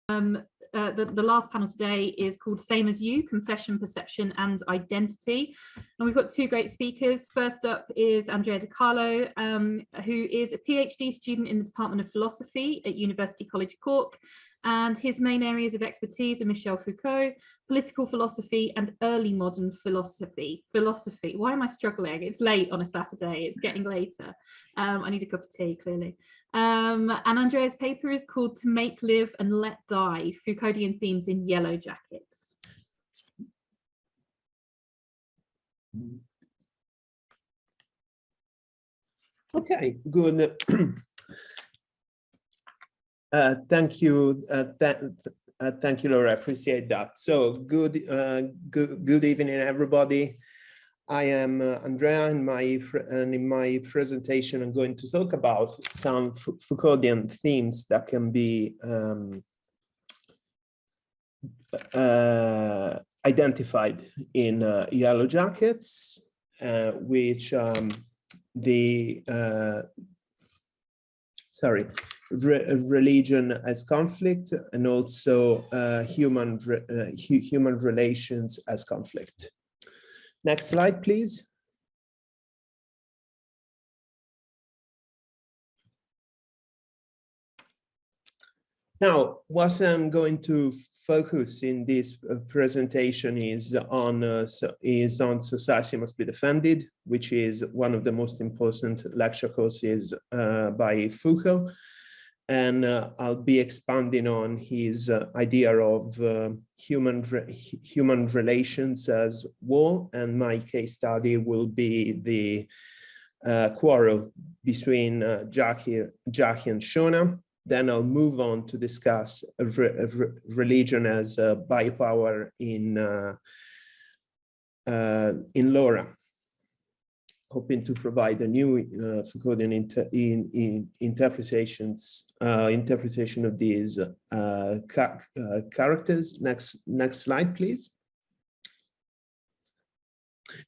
The last panel today is called Same as You, Confession, Perception and Identity. And we've got two great speakers. First up is Andrea Carlo, who is a PhD student in the Department of Philosophy at University College Cork. And his main areas of expertise are Michel Foucault, political philosophy and early modern philosophy. Why am I struggling? It's late on a Saturday, it's getting later. I need a cup of tea, clearly. And Andrea's paper is called To Make, Live and Let Die, Foucauldian Themes in Yellowjackets. Okay, good. Thank you. Thank you, Laura. I appreciate that. So good evening, everybody. I am Andrea, and in my presentation, I'm going to talk about some Foucauldian themes that can be identified in Yellowjackets, which religion as conflict, and also human relations as conflict. Next slide, please. Now, what I'm going to focus in this presentation is on Society Must Be Defended, which is one of the most important lecture courses by Foucault. And I'll be expanding on his idea of human relations as war, and my case study will be the quarrel between Jackie and Shona. Then I'll move on to discuss religion as biopower in Laura, hoping to provide a new Foucauldian interpretation of these characters. Next slide, please.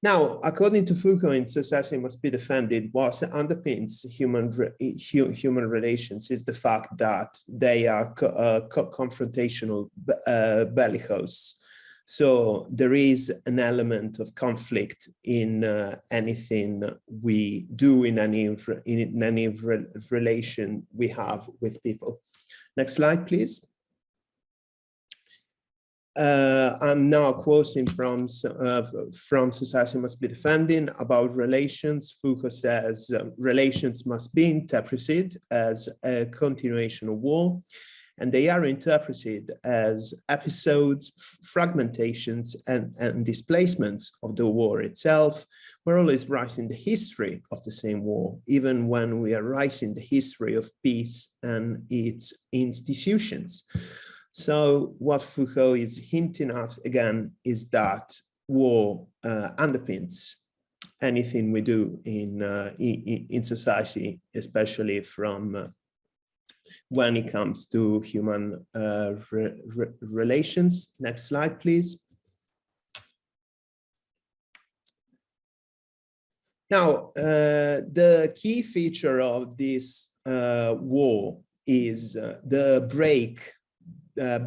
Now, according to Foucault, in Society Must Be Defended, what underpins human relations is the fact that they are confrontational, bellicose. So there is an element of conflict in anything we do, in any relation we have with people. Next slide, please. I'm now quoting from Society Must Be Defended about relations. Foucault says relations must be interpreted as a continuation of war, and they are interpreted as episodes, fragmentations, and displacements of the war itself. We're always writing the history of the same war, even when we are writing the history of peace and its institutions. So what Foucault is hinting at, again, is that war underpins anything we do in society, especially from when it comes to human relations. Next slide, please. Now, the key feature of this war is the break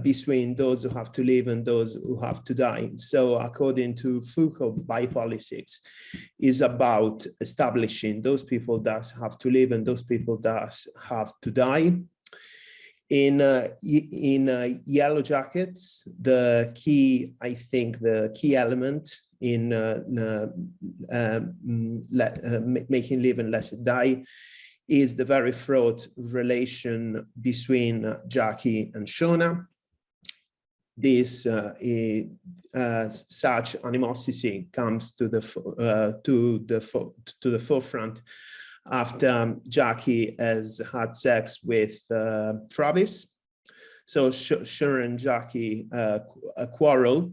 between those who have to live and those who have to die. So according to Foucault, biopolitics is about establishing those people that have to live and those people that have to die. In Yellowjackets, the key element in making live and let it die is the very fraught relation between Jackie and Shona. This such animosity comes to the forefront after Jackie has had sex with Travis. So Shona and Jackie quarrel.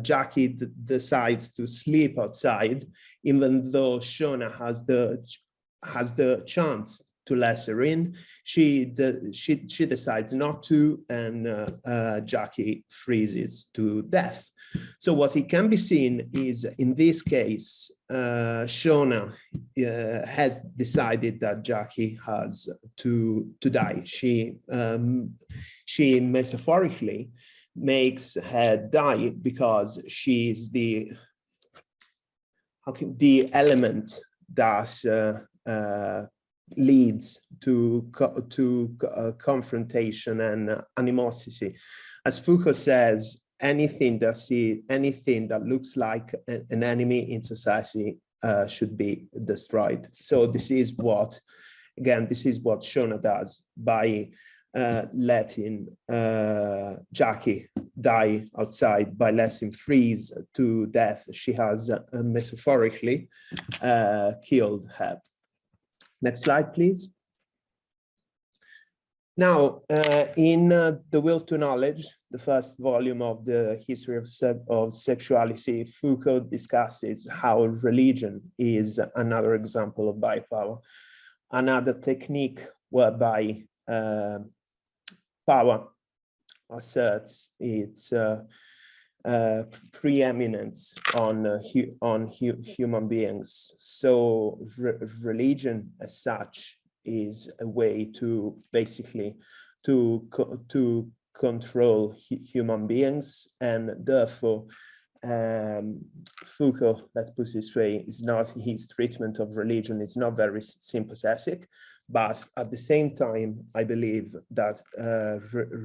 Jackie decides to sleep outside, even though Shona has the chance to let her in. She decides not to, and Jackie freezes to death. So what it can be seen is, in this case, Shona has decided that Jackie has to die. She metaphorically makes her die because she is the element that leads to confrontation and animosity. As Foucault says, anything that looks like an enemy in society should be destroyed. So this is what Shona does by letting Jackie die outside, by letting freeze to death. She has metaphorically killed her. Next slide, please. Now, in The Will to Knowledge, the first volume of the history of sexuality, Foucault discusses how religion is another example of biopower, another technique whereby power asserts its preeminence on human beings. So religion as such is a way to basically to control human beings, and therefore Foucault, let's put it this way, is not, his treatment of religion is not very sympathetic, but at the same time I believe that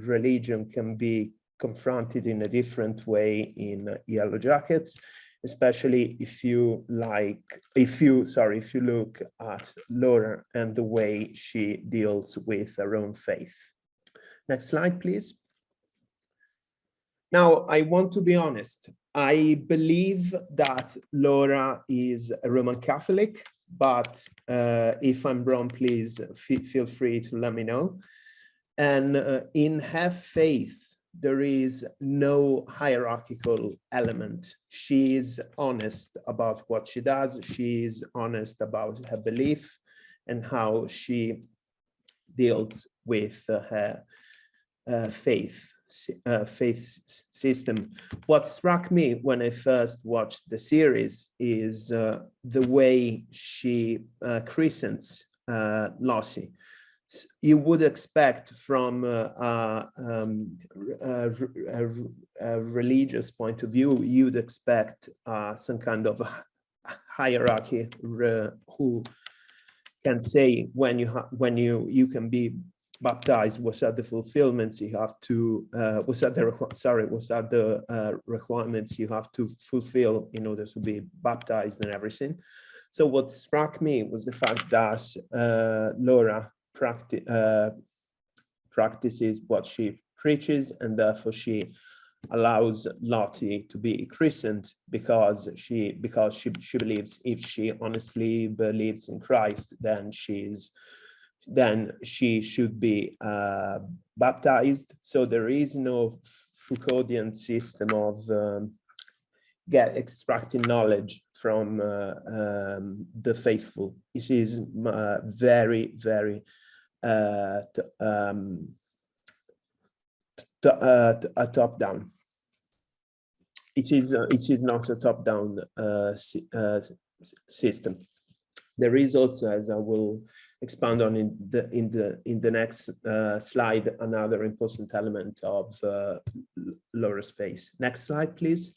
religion can be confronted in a different way in Yellowjackets, especially if you look at Laura and the way she deals with her own faith. Next slide, please. Now, I want to be honest. I believe that Laura is a Roman Catholic, but if I'm wrong, please feel free to let me know. And in her faith, there is no hierarchical element. She is honest about what she does. She is honest about her belief and how she deals with her faith system. What struck me when I first watched the series is the way she christens Lottie. You would expect from a religious point of view, you'd expect some kind of hierarchy who can say when you can be baptized, what are the fulfillments you have to, what are the requirements you have to fulfill in order to be baptized and everything. So what struck me was the fact that Laura practices what she preaches, and therefore she allows Lottie to be christened because she believes if she honestly believes in Christ, then she should be baptized. So there is no Foucauldian system of extracting knowledge from the faithful. This is very, very top-down. It is not a top-down system. There is also, as I will expand on in the next slide, another important element of Laura's faith. Next slide, please.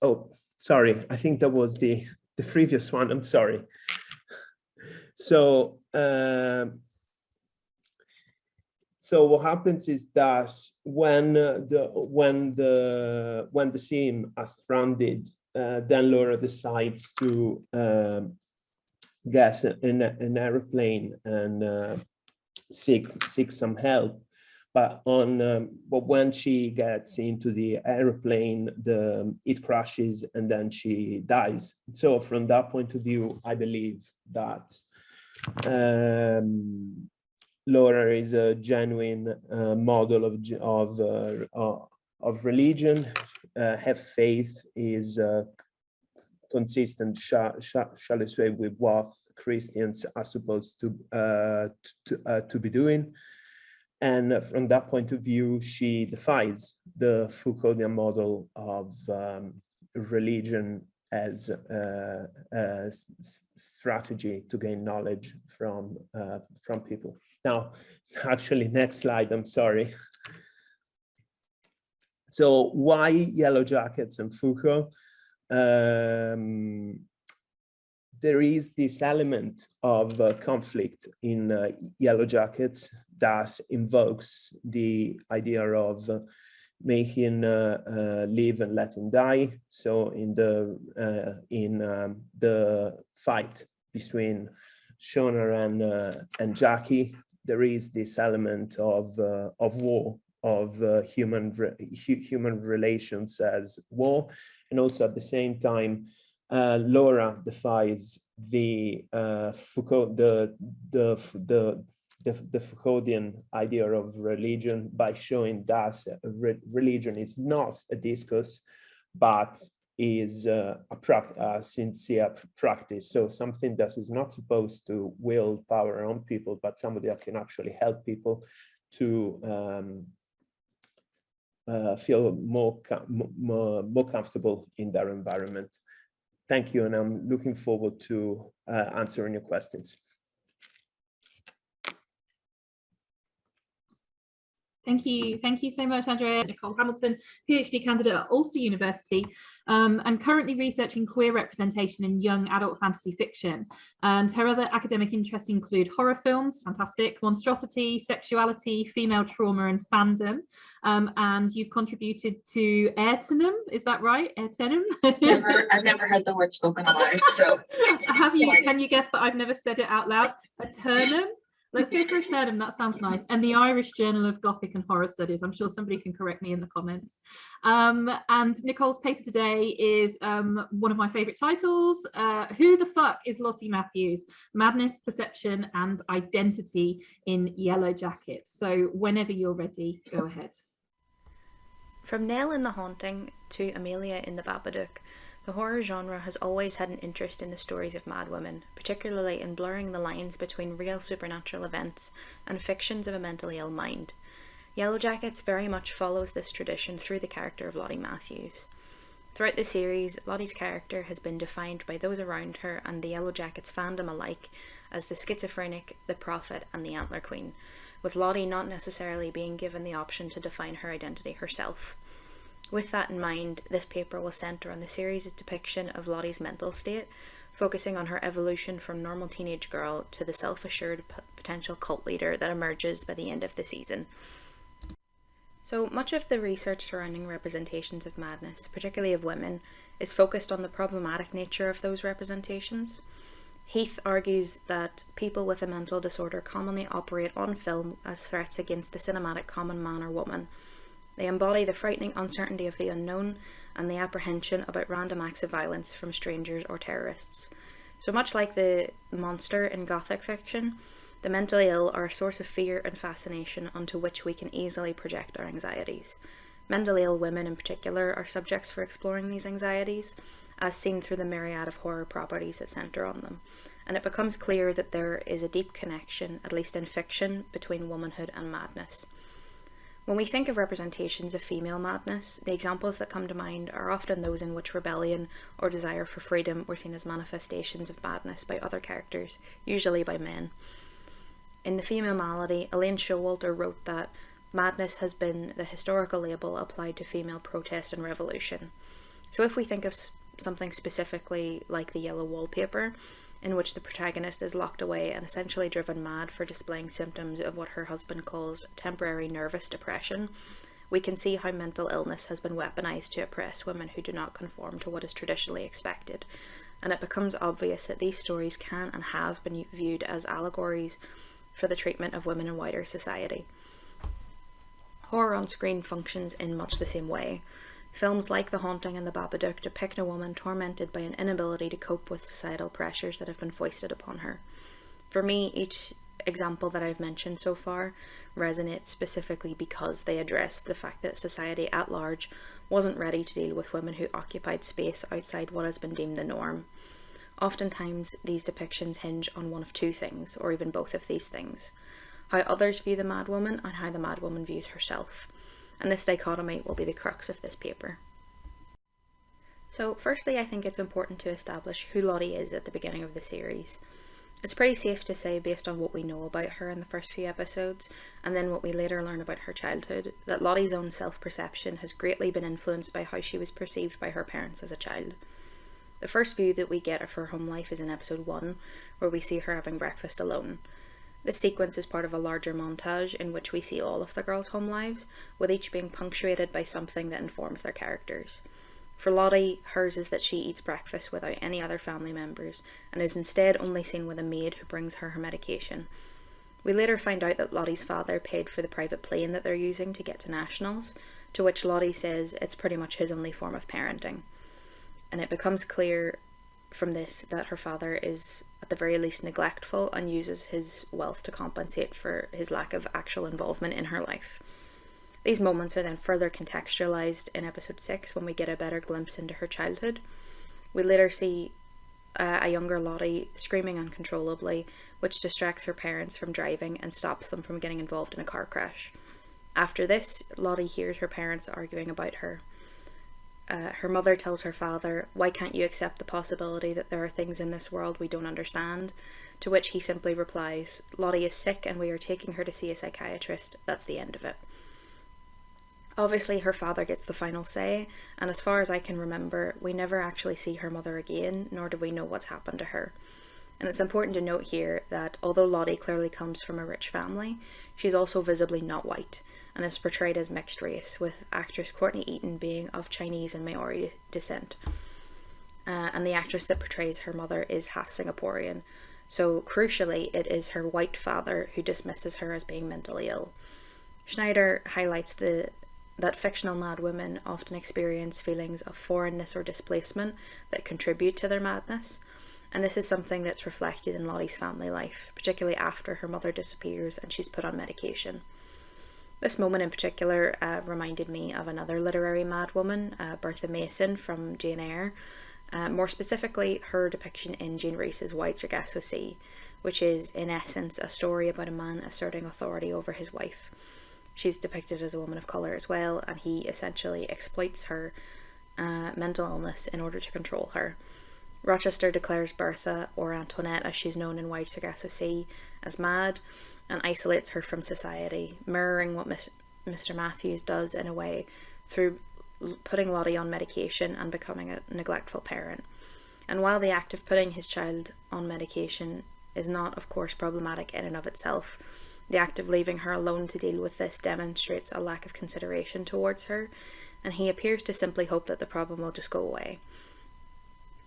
Oh, sorry, I think that was the previous one. I'm sorry. So what happens is that when the team are stranded, then Laura decides to get an airplane and seek some help. But when she gets into the airplane, it crashes and then she dies. So from that point of view, I believe that Laura is a genuine model of religion. Her faith is consistent, shall I say, with what Christians are supposed to be doing. And from that point of view, she defies the Foucauldian model of religion as a strategy to gain knowledge from people. Now, actually, next slide, I'm sorry. So why Yellowjackets and Foucault? There is this element of conflict in Yellowjackets that invokes the idea of making live and letting die. So in the fight between Shona and Jackie, there is this element of war, of human relations as war, and also at the same time, Laura defies the Foucauldian idea of religion by showing that religion is not a discourse, but is a sincere practice. So something that is not supposed to wield power on people, but somebody that can actually help people to feel more comfortable in their environment. Thank you, and I'm looking forward to answering your questions. Thank you so much, Andrea. Nicole Hamilton, PhD candidate at Ulster University, and currently researching queer representation in young adult fantasy fiction. And her other academic interests include horror films, fantastic, monstrosity, sexuality, female trauma, and fandom. And you've contributed to Airtenum, is that right? Airtenum? I've never heard the word spoken aloud, so. Have you? Can you guess that I've never said it out loud? Aeternum? Let's go for Aeternum, that sounds nice. And the Irish Journal of Gothic and Horror Studies. I'm sure somebody can correct me in the comments. And Nicole's paper today is one of my favorite titles. Who the fuck is Lottie Matthews? Madness, Perception and Identity in Yellowjackets. So whenever you're ready, go ahead. From Nell in The Haunting to Amelia in The Babadook, the horror genre has always had an interest in the stories of mad women, particularly in blurring the lines between real supernatural events and fictions of a mentally ill mind. Yellowjackets very much follows this tradition through the character of Lottie Matthews. Throughout the series, Lottie's character has been defined by those around her and the Yellowjackets fandom alike as the schizophrenic, the prophet, and the antler queen, with Lottie not necessarily being given the option to define her identity herself. With that in mind, this paper will centre on the series' depiction of Lottie's mental state, focusing on her evolution from normal teenage girl to the self-assured potential cult leader that emerges by the end of the season. So much of the research surrounding representations of madness, particularly of women, is focused on the problematic nature of those representations. Heath argues that people with a mental disorder commonly operate on film as threats against the cinematic common man or woman. They embody the frightening uncertainty of the unknown and the apprehension about random acts of violence from strangers or terrorists. So much like the monster in Gothic fiction, the mentally ill are a source of fear and fascination onto which we can easily project our anxieties. Mentally ill women in particular are subjects for exploring these anxieties, as seen through the myriad of horror properties that centre on them. And it becomes clear that there is a deep connection, at least in fiction, between womanhood and madness. When we think of representations of female madness, the examples that come to mind are often those in which rebellion or desire for freedom were seen as manifestations of madness by other characters, usually by men. In The Female Malady, Elaine Showalter wrote that madness has been the historical label applied to female protest and revolution. So if we think of something specifically like The Yellow Wallpaper, in which the protagonist is locked away and essentially driven mad for displaying symptoms of what her husband calls temporary nervous depression, we can see how mental illness has been weaponized to oppress women who do not conform to what is traditionally expected, and it becomes obvious that these stories can and have been viewed as allegories for the treatment of women in wider society. Horror on screen functions in much the same way. Films like The Haunting and The Babadook depict a woman tormented by an inability to cope with societal pressures that have been foisted upon her. For me, each example that I've mentioned so far resonates specifically because they address the fact that society at large wasn't ready to deal with women who occupied space outside what has been deemed the norm. Oftentimes, these depictions hinge on one of two things, or even both of these things: how others view the madwoman and how the madwoman views herself. And this dichotomy will be the crux of this paper. So firstly, I think it's important to establish who Lottie is at the beginning of the series. It's pretty safe to say, based on what we know about her in the first few episodes, and then what we later learn about her childhood, that Lottie's own self-perception has greatly been influenced by how she was perceived by her parents as a child. The first view that we get of her home life is in episode 1, where we see her having breakfast alone. This sequence is part of a larger montage in which we see all of the girls' home lives, with each being punctuated by something that informs their characters. For Lottie, hers is that she eats breakfast without any other family members, and is instead only seen with a maid who brings her medication. We later find out that Lottie's father paid for the private plane that they're using to get to nationals, to which Lottie says it's pretty much his only form of parenting. And it becomes clear from this that her father is at the very least neglectful and uses his wealth to compensate for his lack of actual involvement in her life. These moments are then further contextualised in episode 6 when we get a better glimpse into her childhood. We later see a younger Lottie screaming uncontrollably, which distracts her parents from driving and stops them from getting involved in a car crash. After this, Lottie hears her parents arguing about her. Her mother tells her father, "Why can't you accept the possibility that there are things in this world we don't understand?" To which he simply replies, "Lottie is sick and we are taking her to see a psychiatrist. That's the end of it." Obviously, her father gets the final say, and as far as I can remember, we never actually see her mother again, nor do we know what's happened to her. And it's important to note here that although Lottie clearly comes from a rich family, she's also visibly not white, and is portrayed as mixed race, with actress Courtney Eaton being of Chinese and Maori descent. And the actress that portrays her mother is half Singaporean, so crucially it is her white father who dismisses her as being mentally ill. Schneider highlights that fictional mad women often experience feelings of foreignness or displacement that contribute to their madness, and this is something that's reflected in Lottie's family life, particularly after her mother disappears and she's put on medication. This moment in particular reminded me of another literary madwoman, Bertha Mason from Jane Eyre, more specifically her depiction in Jane Reese's White Sargasso Sea, which is in essence a story about a man asserting authority over his wife. She's depicted as a woman of colour as well, and he essentially exploits her mental illness in order to control her. Rochester declares Bertha, or Antoinette as she's known in White Sargasso Sea, as mad, and isolates her from society, mirroring what Mr. Matthews does in a way through putting Lottie on medication and becoming a neglectful parent. And while the act of putting his child on medication is not, of course, problematic in and of itself, the act of leaving her alone to deal with this demonstrates a lack of consideration towards her, and he appears to simply hope that the problem will just go away.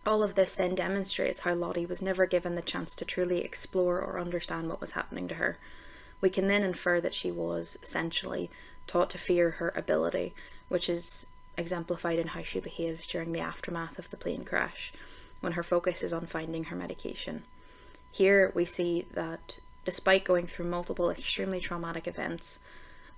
All of this then demonstrates how Lottie was never given the chance to truly explore or understand what was happening to her. We can then infer that she was, essentially, taught to fear her ability, which is exemplified in how she behaves during the aftermath of the plane crash, when her focus is on finding her medication. Here we see that despite going through multiple extremely traumatic events,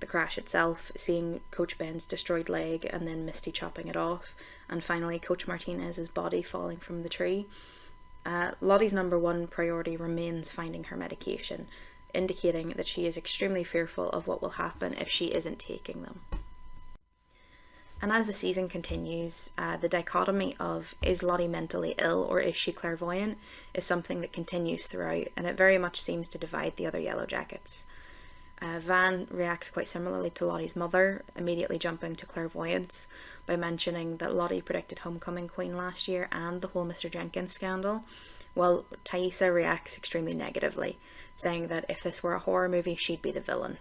the crash itself, seeing Coach Ben's destroyed leg and then Misty chopping it off, and finally Coach Martinez's body falling from the tree, Lottie's number one priority remains finding her medication, indicating that she is extremely fearful of what will happen if she isn't taking them. And as the season continues, the dichotomy of is Lottie mentally ill or is she clairvoyant is something that continues throughout, and it very much seems to divide the other Yellowjackets. Van reacts quite similarly to Lottie's mother, immediately jumping to clairvoyance by mentioning that Lottie predicted Homecoming Queen last year and the whole Mr. Jenkins scandal, while Thaisa reacts extremely negatively, saying that if this were a horror movie, she'd be the villain.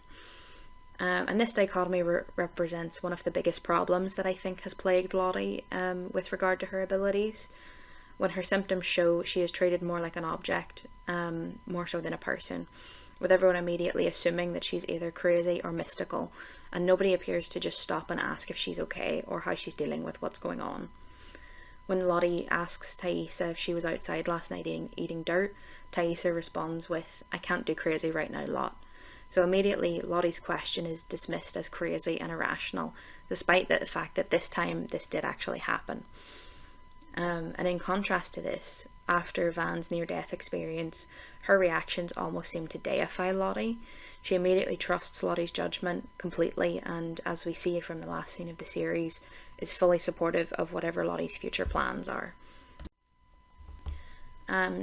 And this dichotomy represents one of the biggest problems that I think has plagued Lottie with regard to her abilities. When her symptoms show, she is treated more like an object, more so than a person, with everyone immediately assuming that she's either crazy or mystical, and nobody appears to just stop and ask if she's okay or how she's dealing with what's going on. When Lottie asks Thaisa if she was outside last night eating dirt, Thaisa responds with, "I can't do crazy right now, Lot." So immediately Lottie's question is dismissed as crazy and irrational, despite the fact that this time this did actually happen. And in contrast to this, after Van's near-death experience, her reactions almost seem to deify Lottie. She immediately trusts Lottie's judgment completely, and as we see from the last scene of the series, is fully supportive of whatever Lottie's future plans are.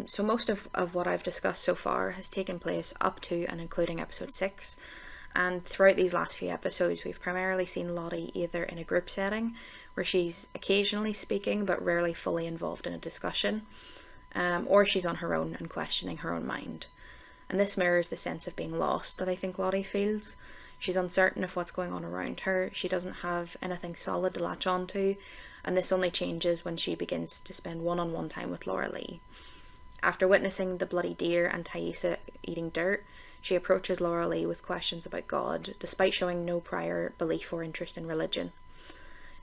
So most of what I've discussed so far has taken place up to and including episode 6, and throughout these last few episodes we've primarily seen Lottie either in a group setting, where she's occasionally speaking but rarely fully involved in a discussion, or she's on her own and questioning her own mind. And this mirrors the sense of being lost that I think Lottie feels. She's uncertain of what's going on around her, she doesn't have anything solid to latch onto, and this only changes when she begins to spend one-on-one time with Laura Lee. After witnessing the bloody deer and Thaisa eating dirt, she approaches Laura Lee with questions about God, despite showing no prior belief or interest in religion.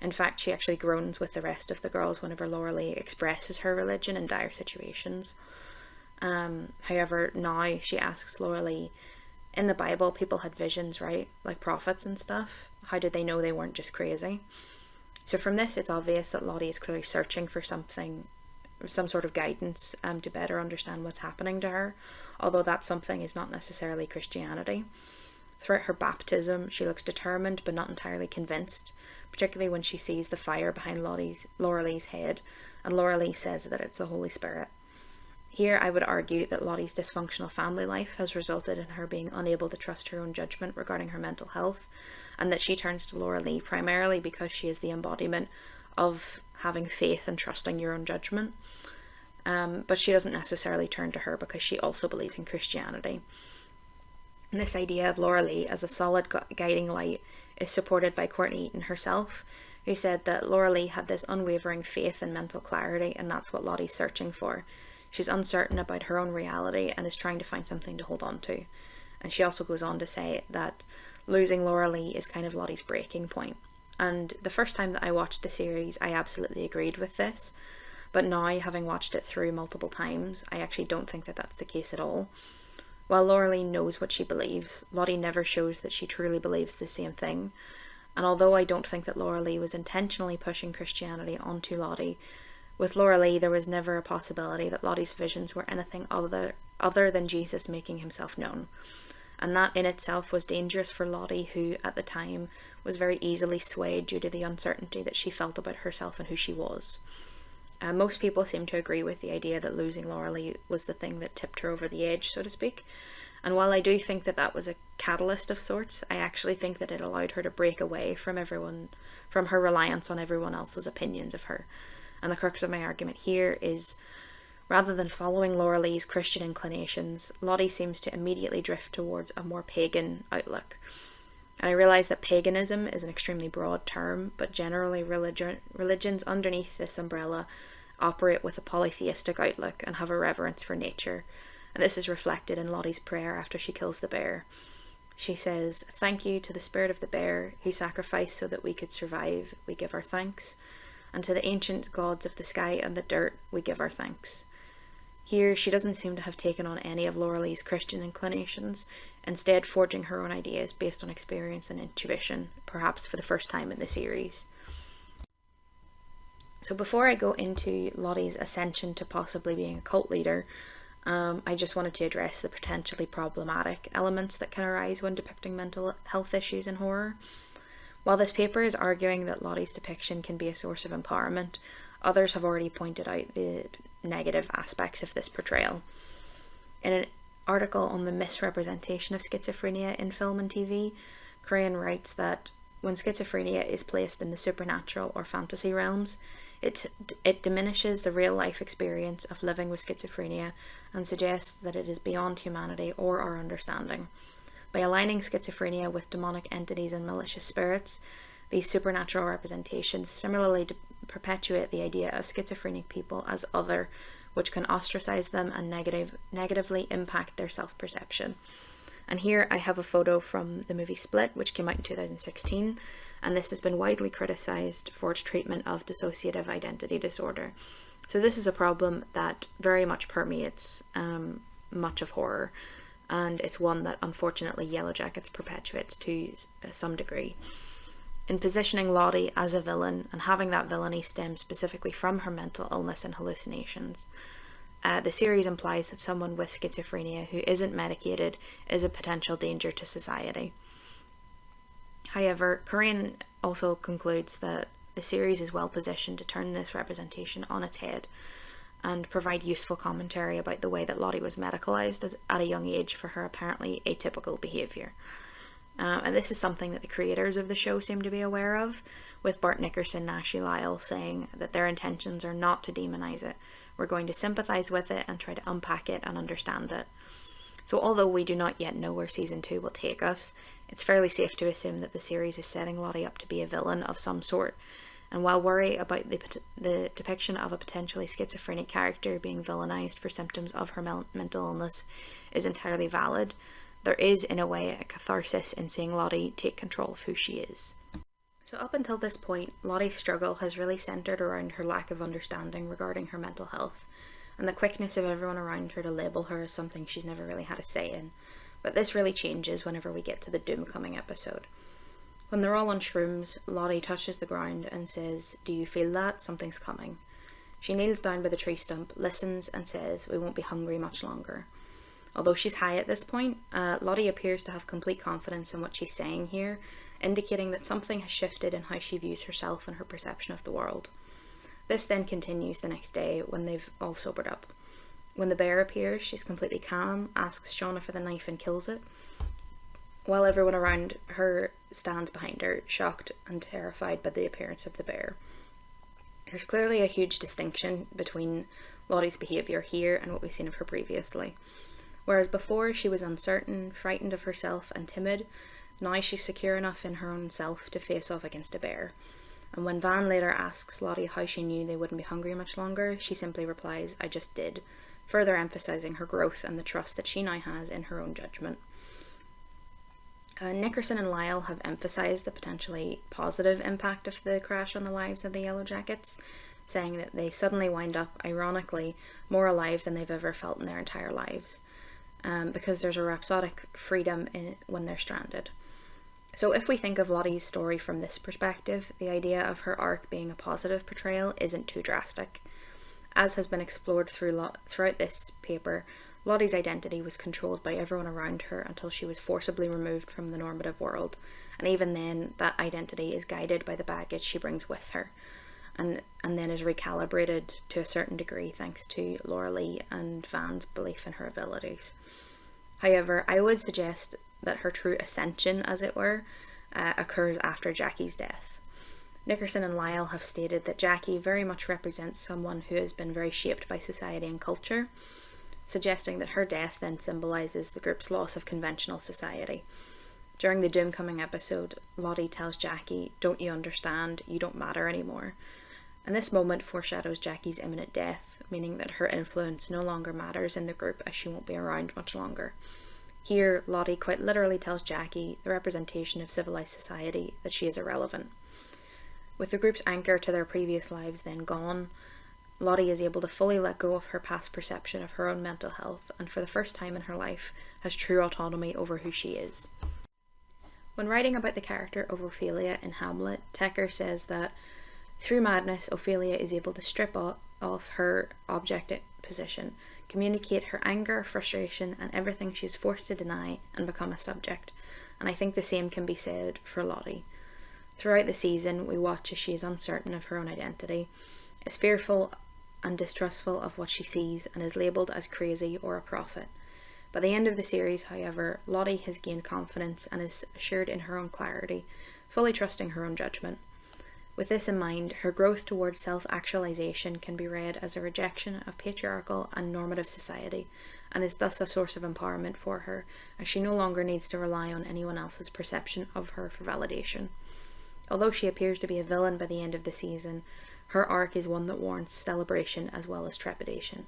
In fact, she actually groans with the rest of the girls whenever Laura Lee expresses her religion in dire situations. However, now she asks Laura Lee, in the Bible people had visions, right? Like prophets and stuff. How did they know they weren't just crazy? So from this, it's obvious that Lottie is clearly searching for some sort of guidance to better understand what's happening to her, although that something is not necessarily Christianity. Throughout her baptism, she looks determined but not entirely convinced, particularly when she sees the fire behind Laura Lee's head, and Laura Lee says that it's the Holy Spirit. Here, I would argue that Lottie's dysfunctional family life has resulted in her being unable to trust her own judgment regarding her mental health, and that she turns to Laura Lee primarily because she is the embodiment of having faith and trusting your own judgment. But she doesn't necessarily turn to her because she also believes in Christianity. And this idea of Laura Lee as a solid guiding light is supported by Courtney Eaton herself, who said that Laura Lee had this unwavering faith and mental clarity, and that's what Lottie's searching for. She's uncertain about her own reality and is trying to find something to hold on to. And she also goes on to say that losing Laura Lee is kind of Lottie's breaking point. And the first time that I watched the series, I absolutely agreed with this. But now, having watched it through multiple times, I actually don't think that that's the case at all. While Laura Lee knows what she believes, Lottie never shows that she truly believes the same thing. And although I don't think that Laura Lee was intentionally pushing Christianity onto Lottie, with Laura Lee there was never a possibility that Lottie's visions were anything other than Jesus making himself known. And that in itself was dangerous for Lottie, who at the time was very easily swayed due to the uncertainty that she felt about herself and who she was. Most people seem to agree with the idea that losing Laura Lee was the thing that tipped her over the edge, so to speak. And while I do think that that was a catalyst of sorts, I actually think that it allowed her to break away from her reliance on everyone else's opinions of her. And the crux of my argument here is, rather than following Laura Lee's Christian inclinations, Lottie seems to immediately drift towards a more pagan outlook. And I realise that paganism is an extremely broad term, but generally religions underneath this umbrella operate with a polytheistic outlook and have a reverence for nature. And this is reflected in Lottie's prayer after she kills the bear. She says, "Thank you to the spirit of the bear who sacrificed so that we could survive, we give our thanks. And to the ancient gods of the sky and the dirt, we give our thanks." Here, she doesn't seem to have taken on any of Laura Lee's Christian inclinations, instead forging her own ideas based on experience and intuition, perhaps for the first time in the series. So before I go into Lottie's ascension to possibly being a cult leader, I just wanted to address the potentially problematic elements that can arise when depicting mental health issues in horror. While this paper is arguing that Lottie's depiction can be a source of empowerment, others have already pointed out the negative aspects of this portrayal. In an article on the misrepresentation of schizophrenia in film and TV, Crayon writes that when schizophrenia is placed in the supernatural or fantasy realms, it diminishes the real-life experience of living with schizophrenia and suggests that it is beyond humanity or our understanding. By aligning schizophrenia with demonic entities and malicious spirits, these supernatural representations similarly perpetuate the idea of schizophrenic people as other, which can ostracize them and negatively impact their self-perception. And here I have a photo from the movie Split, which came out in 2016, and this has been widely criticized for its treatment of dissociative identity disorder. So this is a problem that very much permeates much of horror. and it's one that unfortunately Yellowjackets perpetuates to some degree. In positioning Lottie as a villain and having that villainy stem specifically from her mental illness and hallucinations, the series implies that someone with schizophrenia who isn't medicated is a potential danger to society. However, Corinne also concludes that the series is well positioned to turn this representation on its head and provide useful commentary about the way that Lottie was medicalised at a young age for her apparently atypical behaviour. And this is something that the creators of the show seem to be aware of, with Bart Nickerson and Ashley Lyle saying that their intentions are not to demonise it. We're going to sympathise with it and try to unpack it and understand it. So although we do not yet know where season 2 will take us, it's fairly safe to assume that the series is setting Lottie up to be a villain of some sort. And while worry about the depiction of a potentially schizophrenic character being villainised for symptoms of her mental illness is entirely valid, there is, in a way, a catharsis in seeing Lottie take control of who she is. So up until this point, Lottie's struggle has really centred around her lack of understanding regarding her mental health, and the quickness of everyone around her to label her as something she's never really had a say in. But this really changes whenever we get to the Doom-coming episode. When they're all on shrooms, Lottie touches the ground and says, "Do you feel that? Something's coming." She kneels down by the tree stump, listens and says, "We won't be hungry much longer." Although she's high at this point, Lottie appears to have complete confidence in what she's saying here, indicating that something has shifted in how she views herself and her perception of the world. This then continues the next day when they've all sobered up. When the bear appears, she's completely calm, asks Shauna for the knife and kills it, while everyone around her stands behind her, shocked and terrified by the appearance of the bear. There's clearly a huge distinction between Lottie's behaviour here and what we've seen of her previously. Whereas before she was uncertain, frightened of herself and timid, now she's secure enough in her own self to face off against a bear. And when Van later asks Lottie how she knew they wouldn't be hungry much longer, she simply replies, "I just did," further emphasising her growth and the trust that she now has in her own judgment. Nickerson and Lyle have emphasised the potentially positive impact of the crash on the lives of the Yellowjackets, saying that they suddenly wind up, ironically, more alive than they've ever felt in their entire lives, because there's a rhapsodic freedom when they're stranded. So if we think of Lottie's story from this perspective, the idea of her arc being a positive portrayal isn't too drastic. As has been explored throughout this paper, Lottie's identity was controlled by everyone around her until she was forcibly removed from the normative world, and even then that identity is guided by the baggage she brings with her, and then is recalibrated to a certain degree thanks to Laura Lee and Van's belief in her abilities. However, I would suggest that her true ascension, as it were, occurs after Jackie's death. Nickerson and Lyle have stated that Jackie very much represents someone who has been very shaped by society and culture, suggesting that her death then symbolises the group's loss of conventional society. During the Doomcoming episode, Lottie tells Jackie, "Don't you understand? You don't matter anymore." And this moment foreshadows Jackie's imminent death, meaning that her influence no longer matters in the group as she won't be around much longer. Here, Lottie quite literally tells Jackie, the representation of civilised society, that she is irrelevant. With the group's anchor to their previous lives then gone, Lottie is able to fully let go of her past perception of her own mental health, and for the first time in her life has true autonomy over who she is. When writing about the character of Ophelia in Hamlet, Tecker says that through madness, Ophelia is able to strip off her object position, communicate her anger, frustration, and everything she is forced to deny, and become a subject. And I think the same can be said for Lottie. Throughout the season, we watch as she is uncertain of her own identity, is fearful and distrustful of what she sees, and is labelled as crazy or a prophet. By the end of the series, however, Lottie has gained confidence and is assured in her own clarity, fully trusting her own judgment. With this in mind, her growth towards self-actualization can be read as a rejection of patriarchal and normative society, and is thus a source of empowerment for her, as she no longer needs to rely on anyone else's perception of her for validation. Although she appears to be a villain by the end of the season, her arc is one that warrants celebration as well as trepidation.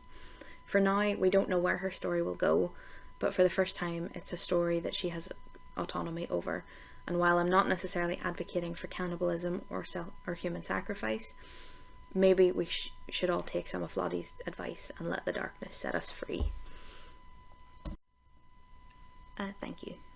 For now, we don't know where her story will go, but for the first time, it's a story that she has autonomy over. And while I'm not necessarily advocating for cannibalism or human sacrifice, maybe we should all take some of Lottie's advice and let the darkness set us free. Thank you.